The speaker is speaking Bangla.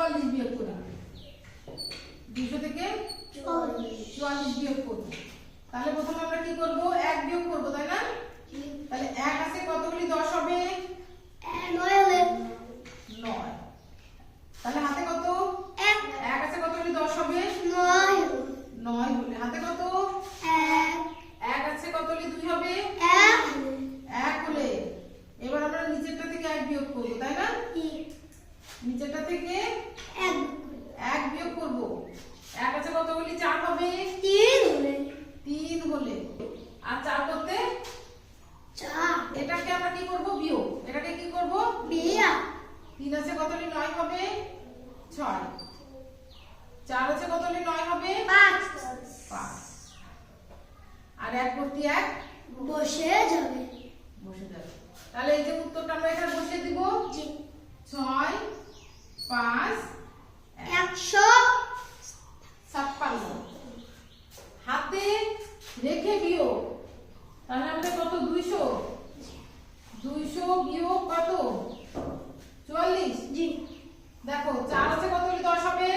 44 বিয়োগ করি। 200 থেকে 44 বিয়োগ করব। তাহলে প্রথমে আমরা কি করব? 1 বিয়োগ করব, তাই না? তাহলে 1 আছে কতগুলি 10 হবে? 9 হবে। 9। তাহলে হাতে কত? 1 আছে কতগুলি 10 হবে? 9 9 হলে হাতে কত? 1 আছে কতগুলি 2 হবে? 1 হলে এবার আমরা নিচেরটা থেকে 1 বিয়োগ করব, তাই না? নিচেরটা থেকে 1 বিয়োগ করব। 1 আছে কতগুলি? 4 হবে? 3 হলে আর 4 করতে এটাকে আমরা কি করব? বিয়োগ। এটাকে কি করব? 3 আছে কতগুলি? 9 হবে? 6। 4 আছে কতগুলি? 9 হবে? 5। আর 1 ভর্তি 1 বসে যাবে। বসে যাবে। তাহলে এই যে উত্তরটা আমরা এখানে বসিয়ে দিব। 6 5 156 হাতে রেখে বিয়োগ। তাহলে আমাদের কত? 200 বিয়োগ কত? 44। দেখো 4 আছে কতগুলি 10 হবে?